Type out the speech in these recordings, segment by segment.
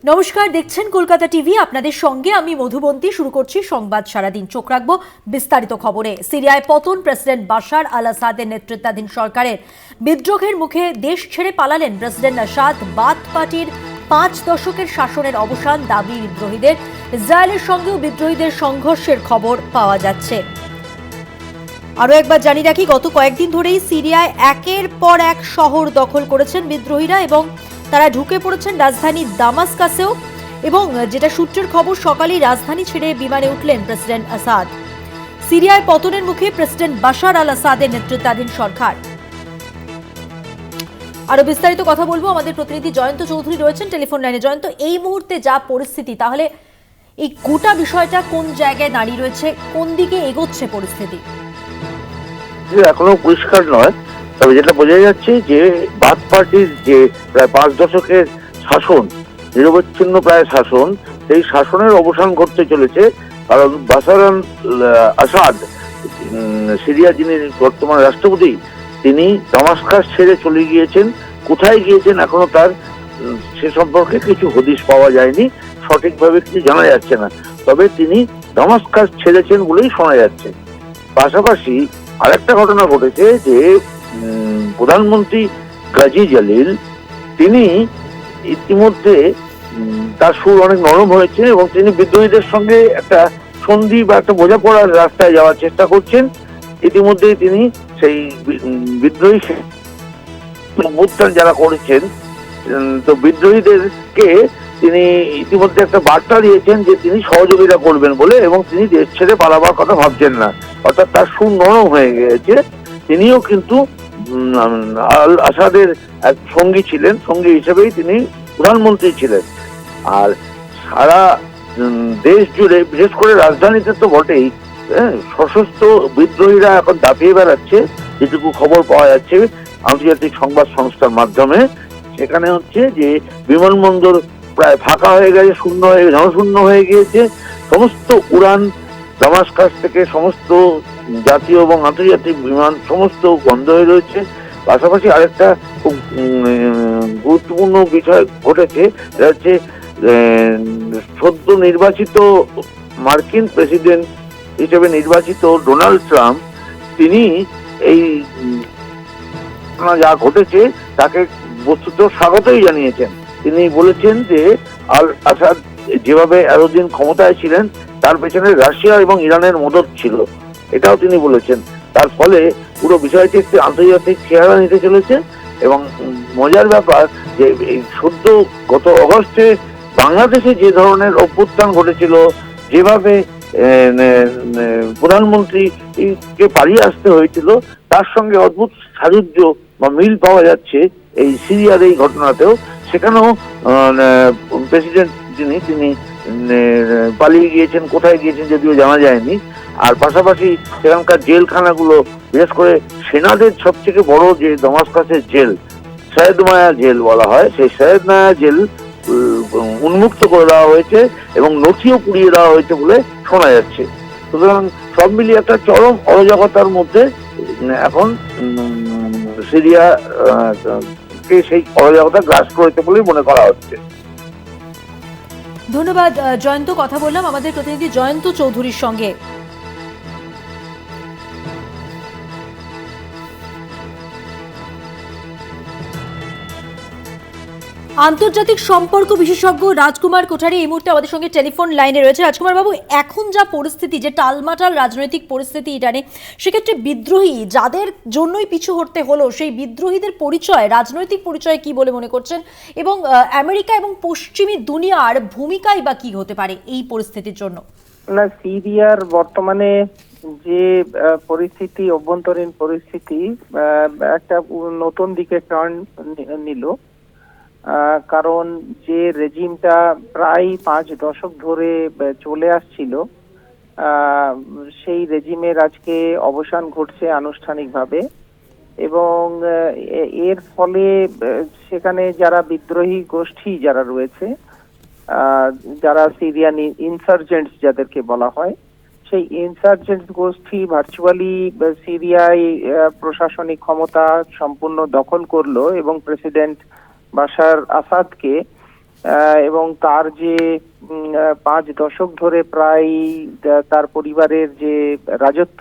নমস্কার, দেখছেন কলকাতা টিভি। আপনাদের সঙ্গে আমি মধুবন্তী। শুরু করছি সংবাদ সারাদিন। চোখ রাখবো বিস্তারিত খবরে। সিরিয়ায় পতন, প্রেসিডেন্ট বাশার আল আসাদের নেতৃত্বাধীন সরকারের বিদ্রোহের মুখে দেশ ছেড়ে পালালেন প্রেসিডেন্ট আসাদ। বাথ পার্টির 5 দশকের শাসনের অবসান দাবি বিদ্রোহীদের। ইসরায়েলের সঙ্গেও বিদ্রোহীদের সংঘর্ষের খবর পাওয়া যাচ্ছে। আরও একবার জানিয়ে রাখি, গত কয়েকদিন ধরেই সিরিয়ায় একের পর এক শহর দখল করেছেন বিদ্রোহীরা এবং তারা ঢুকে পড়েছেন রাজধানী দামাস্কাসেও। এবং যেটা সূত্রের খবর, সকালেই রাজধানী ছেড়ে বিমানে উঠলেন প্রেসিডেন্ট আসাদ। সিরিয়ায় পতনের মুখে প্রেসিডেন্ট বাশার আল আসাদের নেতৃত্বাধীন সরকার। আরো বিস্তারিত কথা বলবো, আমাদের প্রতিনিধি জয়ন্ত চৌধুরী রয়েছেন টেলিফোন লাইনে। জয়ন্ত, এই মুহূর্তে যা পরিস্থিতি, তাহলে এই গোটা বিষয়টা কোন জায়গায় দাঁড়িয়ে রয়েছে, কোন দিকে এগোচ্ছে পরিস্থিতি? এখনো পরিষ্কার নয়, তবে যেটা বোঝা যাচ্ছে যে বাথ পার্টির যে প্রায় 5 দশকের শাসন, নিরবচ্ছিন্ন প্রায় শাসন, সেই শাসনের অবসান ঘটতে চলেছে। কারণ বাশার আল আসাদ, সিরিয়া যিনি বর্তমান রাষ্ট্রপতি, তিনি দামাস্কাস ছেড়ে চলে গিয়েছেন। কোথায় গিয়েছেন এখনো তার সে সম্পর্কে কিছু হদিশ পাওয়া যায়নি, সঠিকভাবে কিছু জানা যাচ্ছে না। তবে তিনি দামাস্কাস ছেড়েছেন বলেই শোনা যাচ্ছে। পাশাপাশি আরেকটা ঘটনা ঘটেছে যে প্রধানমন্ত্রী গাজী জালিল, তিনি ইতিমধ্যে তার সুর অনেক নরম হয়েছে এবং তিনি বিদ্রোহীদের সঙ্গে একটা সন্ধি বা একটা বোঝাপড়ার রাস্তায় যাওয়ার চেষ্টা করছেন। ইতিমধ্যেই তিনি সেই বিদ্রোহী অভ্যুত্থান যারা করেছেন, তো বিদ্রোহীদেরকে তিনি ইতিমধ্যে একটা বার্তা দিয়েছেন যে তিনি সহযোগিতা করবেন বলে, এবং তিনি দেশ ছেড়ে পালাবার কথা ভাবছেন না। অর্থাৎ তার সুর নরম হয়ে গিয়েছে। তিনিও কিন্তু আল আসাদের এক সঙ্গী ছিলেন, সঙ্গী হিসেবেই তিনি প্রধানমন্ত্রী ছিলেন। আর সারা দেশ জুড়ে, বিশেষ করে রাজধানীতে তো বটেই, সশস্ত্র বিদ্রোহীরা এখন দাপিয়ে বেড়াচ্ছে। যেটুকু খবর পাওয়া যাচ্ছে আন্তর্জাতিক সংবাদ সংস্থার মাধ্যমে, সেখানে হচ্ছে যে বিমানবন্দর প্রায় ফাঁকা হয়ে গেছে, জনশূন্য হয়ে গিয়েছে। সমস্ত উড়ান দামাস্কাস থেকে, সমস্ত জাতীয় এবং আন্তর্জাতিক বিমান সমস্ত বন্ধ হয়ে রয়েছে। পাশাপাশি আরেকটা খুব গুরুত্বপূর্ণ বিষয় ঘটেছে, সেটা হচ্ছে সদ্য নির্বাচিত মার্কিন প্রেসিডেন্ট হিসেবে নির্বাচিত ডোনাল্ড ট্রাম্প, তিনি এই যা ঘটেছে তাকে বস্তুত স্বাগতই জানিয়েছেন। তিনি বলেছেন যে আল আসাদ যেভাবে এতদিন ক্ষমতায় ছিলেন তার পেছনে রাশিয়া এবং ইরানের মদত ছিল, এটাও তিনি বলেছেন। তার ফলে পুরো বিষয়টি একটি আন্তর্জাতিক চেহারা নিতে চলেছে। এবং মজার ব্যাপার যে এই সদ্য গত অগস্টে বাংলাদেশে যে ধরনের অভ্যুত্থান ঘটেছিল, যেভাবে প্রধানমন্ত্রীকে পালিয়ে আসতে হয়েছিল, তার সঙ্গে অদ্ভুত সাযুজ্য বা মিল পাওয়া যাচ্ছে এই সিরিয়ার এই ঘটনাতেও। সেখানেও প্রেসিডেন্ট তিনি পালিয়ে গিয়েছেন, কোথায় গিয়েছেন যদিও জানা যায়নি। আর পাশাপাশি সেখানকার জেলখানাগুলো, বিশেষ করে সেনাদের সবথেকে বড় যে দামাস্কাসের জেল, সৈয়দ মায়া জেল বলা হয়, সেই সৈয়দ মায়া জেল উন্মুক্ত করে দেওয়া হয়েছে এবং নথিও পুড়িয়ে দেওয়া হয়েছে বলে শোনা যাচ্ছে। সুতরাং সব মিলিয়ে একটা চরম অরাজকতার মধ্যে এখন সিরিয়া কে সেই অরাজকতা গ্রাস করেছে বলেই মনে করা হচ্ছে। ধন্যবাদ জয়ন্ত। কথা বললাম আমাদের প্রতিনিধি জয়ন্ত চৌধুরীর সঙ্গে। আন্তর্জাতিক সম্পর্ক বিশেষজ্ঞ রাজকুমার কোঠারি এই মুহূর্তে আমাদের সঙ্গে টেলিফোন লাইনে রয়েছে। রাজকুমার বাবু, এখন যা পরিস্থিতি, যে টালমাটাল রাজনৈতিক পরিস্থিতি ইরানে, সেক্ষেত্রে বিদ্রোহী যাদের জন্যই পিছু হটতে হলো, সেই বিদ্রোহীদের পরিচয়, রাজনৈতিক পরিচয় কি বলে মনে করছেন, এবং আমেরিকা এবং পশ্চিমী দুনিয়ার ভূমিকাই বা কি হতে পারে এই পরিস্থিতির জন্য? না, সিরিয়ার বর্তমানে যে পরিস্থিতি, অভ্যন্তরীণ পরিস্থিতি একটা নতুন দিকে টার্ন নিল। কারণ যে রেজিমটা প্রায় 5 দশক ধরে চলে আসছিল, সেই রেজিমের আজকে অবসান ঘটছে আনুষ্ঠানিকভাবে। এবং এর ফলে সেখানে যারা বিদ্রোহী গোষ্ঠী যারা রয়েছে, যারা সিরিয়ান ইনসার্জেন্টস যাদেরকে বলা হয়, সেই ইনসার্জেন্ট গোষ্ঠী ভার্চুয়ালি সিরিয়ায় প্রশাসনিক ক্ষমতা সম্পূর্ণ দখল করলো এবং প্রেসিডেন্ট বাশার আসাদকে এবং তার যে 5 দশক ধরে প্রায় তার পরিবারের যে রাজত্ব,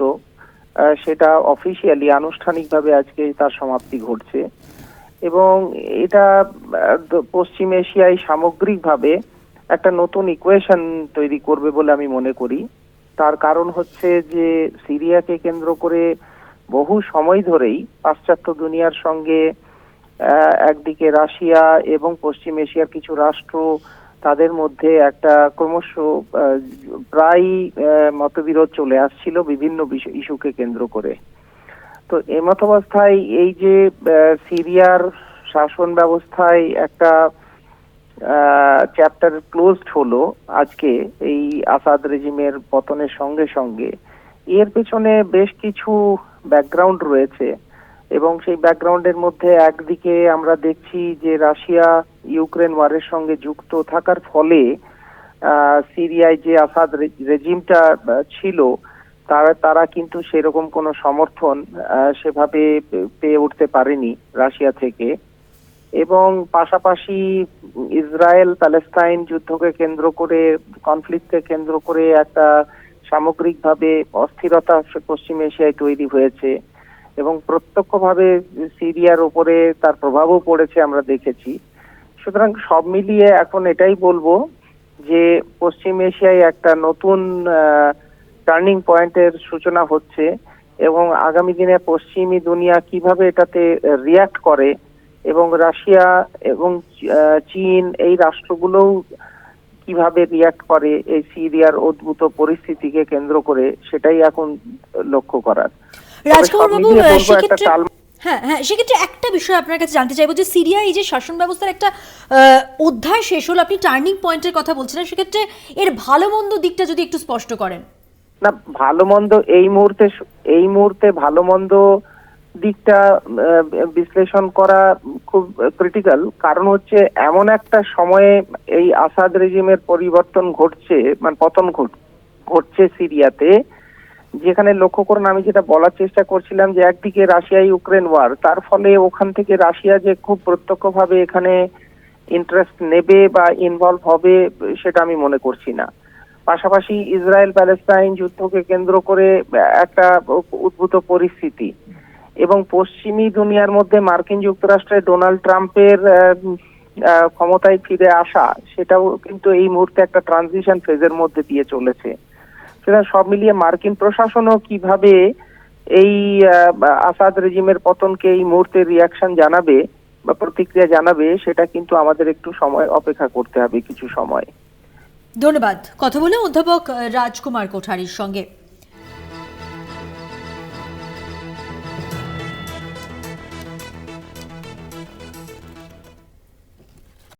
সেটা অফিসিয়ালি আনুষ্ঠানিকভাবে আজকে তার সমাপ্তি ঘটছে। এবং এটা পশ্চিম এশিয়ায় সামগ্রিকভাবে একটা নতুন ইকুয়েশন তৈরি করবে বলে আমি মনে করি। তার কারণ হচ্ছে যে সিরিয়াকে কেন্দ্র করে বহু সময় ধরেই পাশ্চাত্য দুনিয়ার সঙ্গে একদিকে রাশিয়া এবং পশ্চিম এশিয়ার কিছু রাষ্ট্র, তাদের মধ্যে একটা ক্রমশ প্রায় মতবিরোধ চলে আসছিল বিভিন্ন ইস্যুকে কেন্দ্র করে। তো এমতাবস্থায় এই যে সিরিয়ার শাসন ব্যবস্থায় একটা চ্যাপ্টার ক্লোজড হলো আজকে এই আসাদ রেজিমের পতনের সঙ্গে সঙ্গে, এর পেছনে বেশ কিছু ব্যাকগ্রাউন্ড রয়েছে। এবং সেই ব্যাকগ্রাউন্ডের মধ্যে একদিকে আমরা দেখছি যে রাশিয়া ইউক্রেন ওয়ারের সঙ্গে যুক্ত থাকার ফলে সিরিয়ায় যে আসাদ রেজিমটা ছিল তারা কিন্তু সেরকম কোনো সমর্থন সেভাবে পেয়ে উঠতে পারেনি রাশিয়া থেকে। এবং পাশাপাশি ইসরায়েল প্যালেস্তাইন যুদ্ধকে কেন্দ্র করে, কনফ্লিক্টকে কেন্দ্র করে একটা সামগ্রিকভাবে অস্থিরতা পশ্চিম এশিয়ায় তৈরি হয়েছে এবং প্রত্যক্ষভাবে সিরিয়ার উপরে তার প্রভাবও পড়েছে আমরা দেখেছি। সুতরাং সব মিলিয়ে এখন এটাই বলবো যে পশ্চিম এশিয়ায় একটা নতুন টার্নিং পয়েন্টের সূচনা হচ্ছে এবং আগামী দিনে পশ্চিমী দুনিয়া কিভাবে এটাতে রিয়াক্ট করে এবং রাশিয়া এবং চীন এই রাষ্ট্রগুলোও কিভাবে রিয়াক্ট করে এই সিরিয়ার উদ্ভূত পরিস্থিতিকে কেন্দ্র করে, সেটাই এখন লক্ষ্য করার। রাজকুমার বাবু, সেক্ষেত্রে একটা বিষয় আপনার কাছে জানতে চাইবো যে সিরিয়া এই যে শাসন ব্যবস্থার একটা অধ্যায় শেষ হলো, আপনি টার্নিং পয়েন্টের কথা বলছিলেন, সেক্ষেত্রে এর ভালো মন্দ দিকটা যদি একটু স্পষ্ট করেন। না, ভালো মন্দ এই মুহূর্তে ভালো মন্দ দিকটা বিশ্লেষণ করা খুব ক্রিটিক্যাল। কারণ হচ্ছে এমন একটা সময়ে এই আসাদ রেজিমের পরিবর্তন ঘটছে, মানে পতন ঘটছে সিরিয়াতে, যেখানে লক্ষ্য করুন আমি যেটা বলার চেষ্টা করছিলাম যে একদিকে রাশিয়া ইউক্রেন ওয়ার, তার ফলে ওখান থেকে রাশিয়া যে খুব প্রত্যক্ষভাবে এখানে ইন্টারেস্ট নেবে বা ইনভলভ হবে সেটা আমি মনে করছি না। পাশাপাশি ইসরায়েল প্যালেস্তাইন যুদ্ধকে কেন্দ্র করে একটা উদ্ভূত পরিস্থিতি এবং পশ্চিমী দুনিয়ার মধ্যে মার্কিন যুক্তরাষ্ট্রের ডোনাল্ড ট্রাম্পের ক্ষমতায় ফিরে আসা, সেটাও কিন্তু এই মুহূর্তে একটা ট্রানজিশন ফেজের মধ্যে দিয়ে চলেছে। সেটা সব মিলিয়ে মার্কিন প্রশাসনও কিভাবে এই আসাদ রেজিমের পতনকে এই মুহূর্তে রিয়াকশন জানাবে বা প্রতিক্রিয়া জানাবে, সেটা কিন্তু আমাদের একটু সময় অপেক্ষা করতে হবে, কিছু সময়। ধন্যবাদ কথা বলে অধ্যাপক রাজকুমার কোঠারির সঙ্গে।